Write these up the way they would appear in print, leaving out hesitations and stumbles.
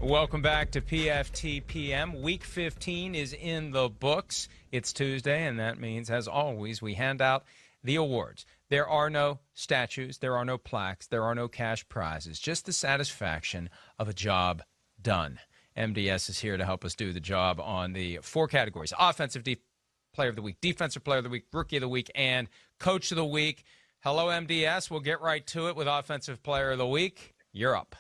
Welcome back to PFTPM. Week 15 is in the books. It's Tuesday, and that means, as always, we hand out the awards. There are no statues, there are no plaques, there are no cash prizes, just the satisfaction of a job done. MDS is here to help us do the job on the four categories: offensive player of the week, defensive player of the week, rookie of the week, and coach of the week. Hello, MDS. We'll get right to it with offensive player of the week. You're up.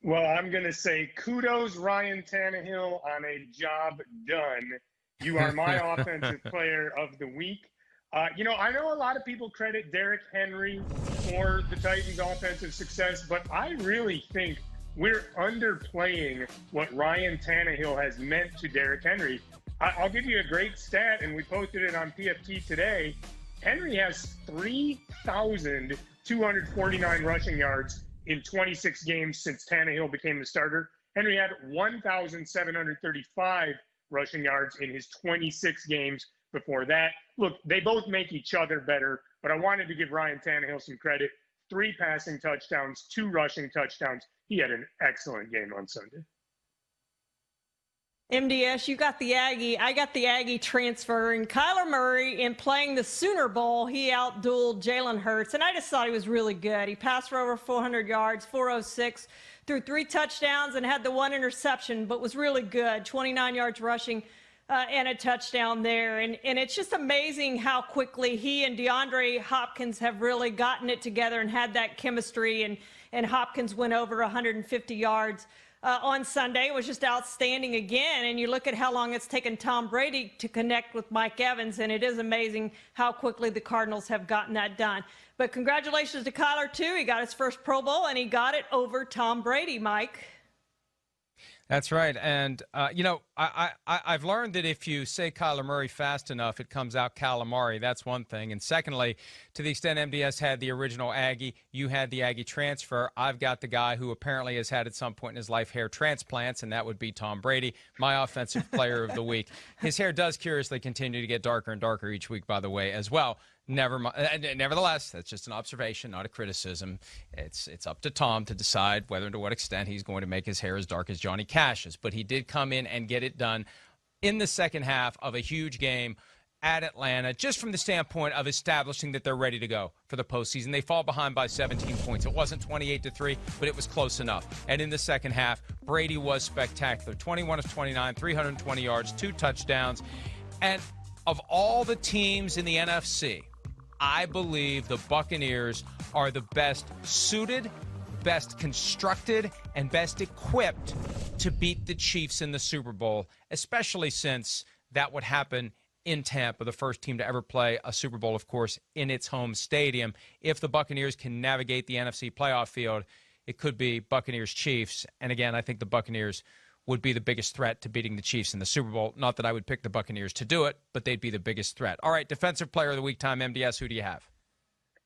Well, I'm going to say kudos, Ryan Tannehill, on a job done. You are my offensive player of the week. I know a lot of people credit Derrick Henry for the Titans' offensive success, but I really think we're underplaying what Ryan Tannehill has meant to Derrick Henry. I'll give you a great stat, and we posted it on PFT today. Henry has 3,249 rushing yards in 26 games since Tannehill became the starter. Henry had 1,735 rushing yards in his 26 games before that. Look, they both make each other better, but I wanted to give Ryan Tannehill some credit. 3 passing touchdowns, 2 rushing touchdowns. He had an excellent game on Sunday. MDS, you got the Aggie. I got the Aggie transfer. And Kyler Murray, in playing the Sooner Bowl, he outdueled Jalen Hurts. And I just thought he was really good. He passed for over 400 yards, 406, threw 3 touchdowns and had the 1 interception, but was really good. 29 yards rushing and a touchdown there. And it's just amazing how quickly he and DeAndre Hopkins have really gotten it together and had that chemistry. And Hopkins went over 150 yards. On Sunday. It was just outstanding again. And you look at how long it's taken Tom Brady to connect with Mike Evans, and it is amazing how quickly the Cardinals have gotten that done. But congratulations to Kyler, too. He got his first Pro Bowl, and he got it over Tom Brady, Mike. That's right. And, I've learned that if you say Kyler Murray fast enough, it comes out calamari. That's one thing. And secondly, to the extent MDS had the original Aggie, you had the Aggie transfer. I've got the guy who apparently has had at some point in his life hair transplants, and that would be Tom Brady, my offensive player of the week. His hair does curiously continue to get darker and darker each week, by the way, as well. Nevertheless, that's just an observation, not a criticism. It's up to Tom to decide whether and to what extent he's going to make his hair as dark as Johnny Cash's. But he did come in and get it done in the second half of a huge game at Atlanta, just from the standpoint of establishing that they're ready to go for the postseason. They fall behind by 17 points. It wasn't 28-3, but it was close enough. And in the second half, Brady was spectacular. 21 of 29, 320 yards, 2 touchdowns. And of all the teams in the NFC, I believe the Buccaneers are the best suited, best constructed, and best equipped to beat the Chiefs in the Super Bowl, especially since that would happen in Tampa, the first team to ever play a Super Bowl, of course, in its home stadium. If the Buccaneers can navigate the NFC playoff field, it could be Buccaneers-Chiefs. And again, I think the Buccaneers would be the biggest threat to beating the Chiefs in the Super Bowl. Not that I would pick the Buccaneers to do it, but they'd be the biggest threat. All right, defensive player of the week time, MDS, who do you have?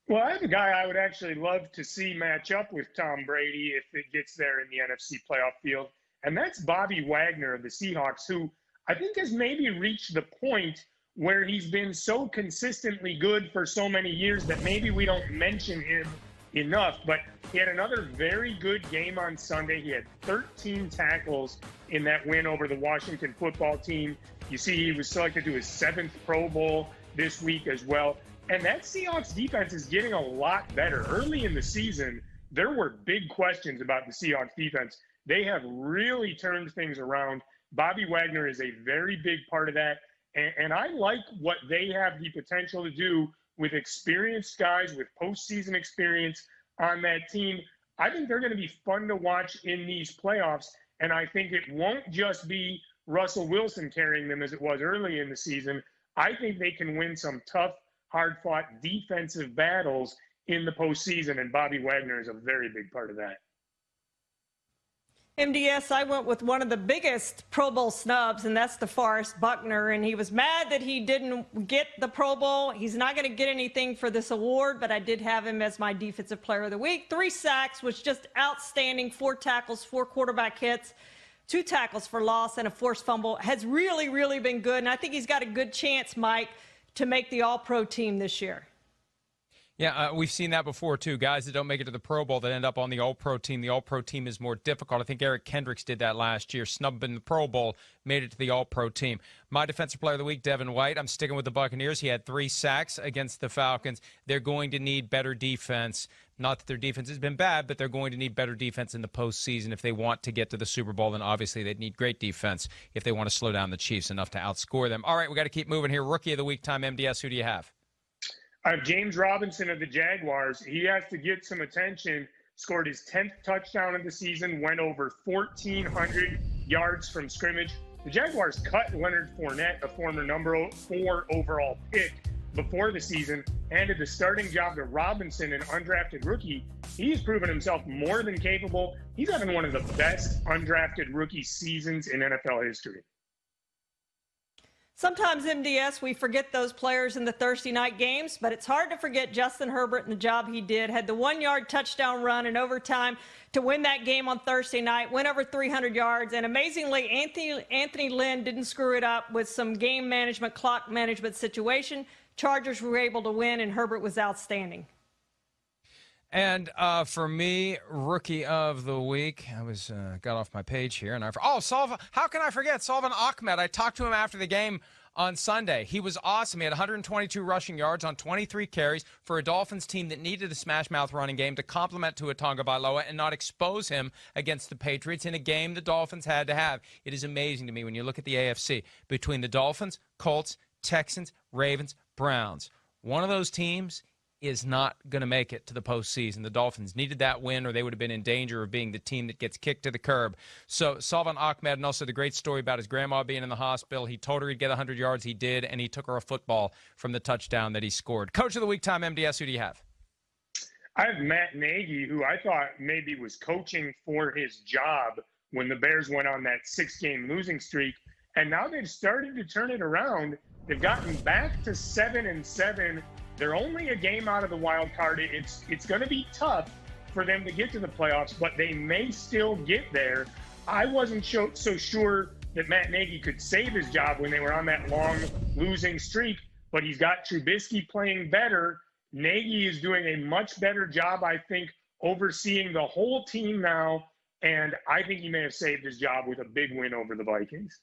Well, I have a guy I would actually love to see match up with Tom Brady if it gets there in the NFC playoff field, and that's Bobby Wagner of the Seahawks, who I think has maybe reached the point where he's been so consistently good for so many years that maybe we don't mention him enough, but he had another very good game on Sunday. He had 13 tackles in that win over the Washington football team. You see, he was selected to his 7th Pro Bowl this week as well. And that Seahawks defense is getting a lot better. Early in the season, there were big questions about the Seahawks defense. They have really turned things around. Bobby Wagner is a very big part of that. And I like what they have the potential to do with experienced guys with postseason experience on that team. I think they're going to be fun to watch in these playoffs, and I think it won't just be Russell Wilson carrying them as it was early in the season. I think they can win some tough, hard-fought defensive battles in the postseason, and Bobby Wagner is a very big part of that. MDS, I went with one of the biggest Pro Bowl snubs, and that's DeForest Buckner. And he was mad that he didn't get the Pro Bowl. He's not going to get anything for this award, but I did have him as my defensive player of the week. 3 sacks was just outstanding. 4 tackles, 4 quarterback hits, 2 tackles for loss, and a forced fumble. Has really, really been good. And I think he's got a good chance, Mike, to make the All-Pro team this year. Yeah, we've seen that before, too. Guys that don't make it to the Pro Bowl that end up on the All-Pro team. The All-Pro team is more difficult. I think Eric Kendricks did that last year, snubbed in the Pro Bowl, made it to the All-Pro team. My Defensive Player of the Week, Devin White. I'm sticking with the Buccaneers. He had 3 sacks against the Falcons. They're going to need better defense. Not that their defense has been bad, but they're going to need better defense in the postseason if they want to get to the Super Bowl. Then obviously they'd need great defense if they want to slow down the Chiefs enough to outscore them. All right, we got to keep moving here. Rookie of the Week time, MDS. Who do you have? I have James Robinson of the Jaguars. He has to get some attention. Scored his 10th touchdown of the season, went over 1,400 yards from scrimmage. The Jaguars cut Leonard Fournette, a former number 4 overall pick, before the season, handed the starting job to Robinson, an undrafted rookie. He's proven himself more than capable. He's having one of the best undrafted rookie seasons in NFL history. Sometimes, MDS, we forget those players in the Thursday night games, but it's hard to forget Justin Herbert and the job he did. Had the 1-yard touchdown run in overtime to win that game on Thursday night, went over 300 yards, and amazingly, Anthony Lynn didn't screw it up with some game management, clock management situation. Chargers were able to win, and Herbert was outstanding. And for me, Rookie of the Week, I was got off my page here, and how can I forget Salvon Ahmed? I talked to him after the game on Sunday. He was awesome. He had 122 rushing yards on 23 carries for a Dolphins team that needed a smash-mouth running game to complement Tua Tagovailoa and not expose him against the Patriots in a game the Dolphins had to have. It is amazing to me when you look at the AFC between the Dolphins, Colts, Texans, Ravens, Browns. One of those teams is not going to make it to the postseason. The Dolphins needed that win, or they would have been in danger of being the team that gets kicked to the curb. So Salvon Ahmed, and also the great story about his grandma being in the hospital. He told her he'd get 100 yards. He did, and he took her a football from the touchdown that he scored. Coach of the Week time, MDS, who do you have? I have Matt Nagy, who I thought maybe was coaching for his job when the Bears went on that 6-game losing streak. And now they've started to turn it around. They've gotten back to 7-7. They're only a game out of the wild card. It's going to be tough for them to get to the playoffs, but they may still get there. I wasn't so sure that Matt Nagy could save his job when they were on that long losing streak, but he's got Trubisky playing better. Nagy is doing a much better job, I think, overseeing the whole team now, and I think he may have saved his job with a big win over the Vikings.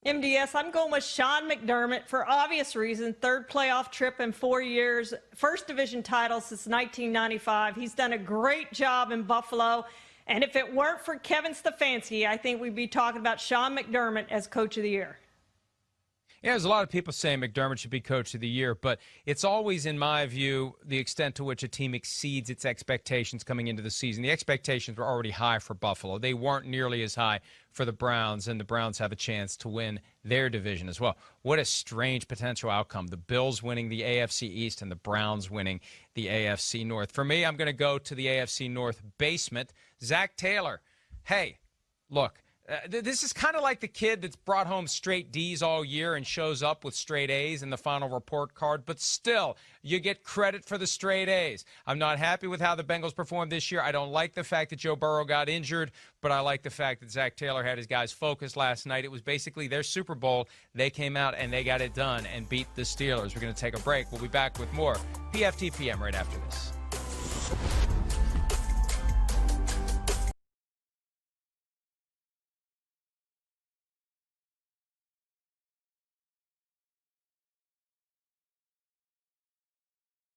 MDS, I'm going with Sean McDermott for obvious reason. 3rd playoff trip in 4 years. 1st division title since 1995. He's done a great job in Buffalo. And if it weren't for Kevin Stefanski, I think we'd be talking about Sean McDermott as Coach of the Year. Yeah, there's a lot of people saying McDermott should be Coach of the Year, but it's always, in my view, the extent to which a team exceeds its expectations coming into the season. The expectations were already high for Buffalo. They weren't nearly as high for the Browns, and the Browns have a chance to win their division as well. What a strange potential outcome. The Bills winning the AFC East and the Browns winning the AFC North. For me, I'm going to go to the AFC North basement. Zach Taylor. Hey, look. This is kind of like the kid that's brought home straight D's all year and shows up with straight A's in the final report card, but still, you get credit for the straight A's. I'm not happy with how the Bengals performed this year. I don't like the fact that Joe Burrow got injured, but I like the fact that Zach Taylor had his guys focused last night. It was basically their Super Bowl. They came out and they got it done and beat the Steelers. We're going to take a break. We'll be back with more PFTPM right after this.